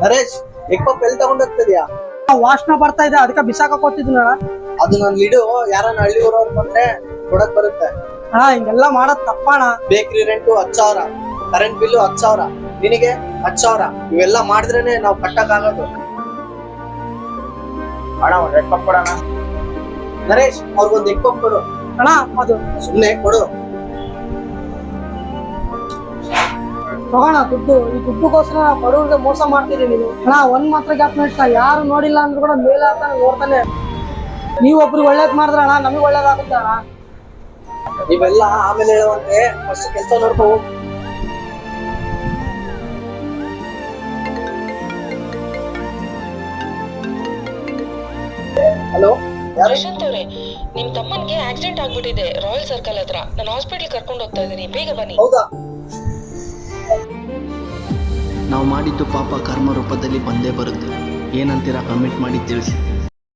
Naresh egg puff ಎಲ್ಲಿ ತಗೊಂಡ್ ಹೋಗ್ತಿದ್ಯಾ? ವಾಸನೆ ಬರ್ತಾ ಇದೆ, ಅದಕ್ಕೆ ಬಿಸಾಕಕ್ ಹೋಗ್ತಿದ್ದೀನಿ ಅಣ್ಣ. ಅದು ನನ್ ಲಿಡು ಯಾರನ್ನ ಹಳ್ಳಿ ಊರವ್ರು ಬಂದ್ರೆ ಕೊಡಕ್ ಬರುತ್ತೆ. ಅಣ್ಣ ಹಿಂಗೆಲ್ಲ ಮಾಡೋದ್ ತಪ್ಪಣ. ಬೇಕ್ರಿ ರೆಂಟು 10,000, ಕರೆಂಟ್ ಬಿಲ್ಲು 10,000, ನಿನಗೆ 10,000. ಇವೆಲ್ಲ ಮಾಡಿದ್ರೇನೆ ನಾವು ಕಟ್ಟಕ್ ಆಗೋದು. ಅಣ್ಣ ಒಂದ್ ಎಗ್ ಪಪ್ ಕೊಡೋಣ. ನರೇಶ್ ಅವ್ರಿಗೊಂದ್ ಎಗ್ ಪಪ್ ಕೊಡು. ಅಣ್ಣ ಅದು ಸುಮ್ನೆ ಕೊಡು. ತಗೋಣ ದುಡ್ಡು. ಈ ದುಡ್ಡುಗೋಸ್ಕರ ಬಡವ್ರಿಗೆ ಮೋಸ ಮಾಡ್ತಿದ್ದೀನಿ ನೀನು. ಅಣ್ಣ ಒಂದ್ ಮಾತ್ರ ಗ್ಯಾಪ್ ನಡ್ತಾ, ಯಾರು ನೋಡಿಲ್ಲ ಅಂದ್ರೂ ಕೂಡ ಮೇಲೆ ಆಗ್ತಾನೆ ನೋಡ್ತಾನೆ. ನೀವೊಬ್ರು ಒಳ್ಳೇದ್ ಮಾಡಿದ್ರ ಅಣ್ಣ ನಮಗ್ ಒಳ್ಳೇದಾಗುತ್ತೆ ಅಣ್ಣ. ಇವೆಲ್ಲ ಆಮೇಲೆ ಹೇಳುವಂತೆ ಫಸ್ಟ್ ಕೆಲಸ ನೋಡ್ಕೋ. ಹಲೋ, ಪ್ರಶಾಂತ್ ಅವ್ರೆ, ನಿಮ್ ತಮ್ಮನ್ಗೆ ಆಕ್ಸಿಡೆಂಟ್ ಆಗ್ಬಿಟ್ಟಿದೆ ರಾಯಲ್ ಸರ್ಕಲ್ ಹತ್ರ. ನಾನು ಹಾಸ್ಪಿಟಲ್ ಕರ್ಕೊಂಡು ಹೋಗ್ತಾ ಇದ್ದೀನಿ, ಬೇಗ ಬನ್ನಿ. ಹೌದಾ? ನಾವು ಮಾಡಿದ್ದು ಪಾಪ ಕರ್ಮ ರೂಪದಲ್ಲಿ ಬಂದೇ ಬರುತ್ತೆ. ಏನಂತೀರಾ ಕಮೆಂಟ್ ಮಾಡಿ ತಿಳಿಸಿ.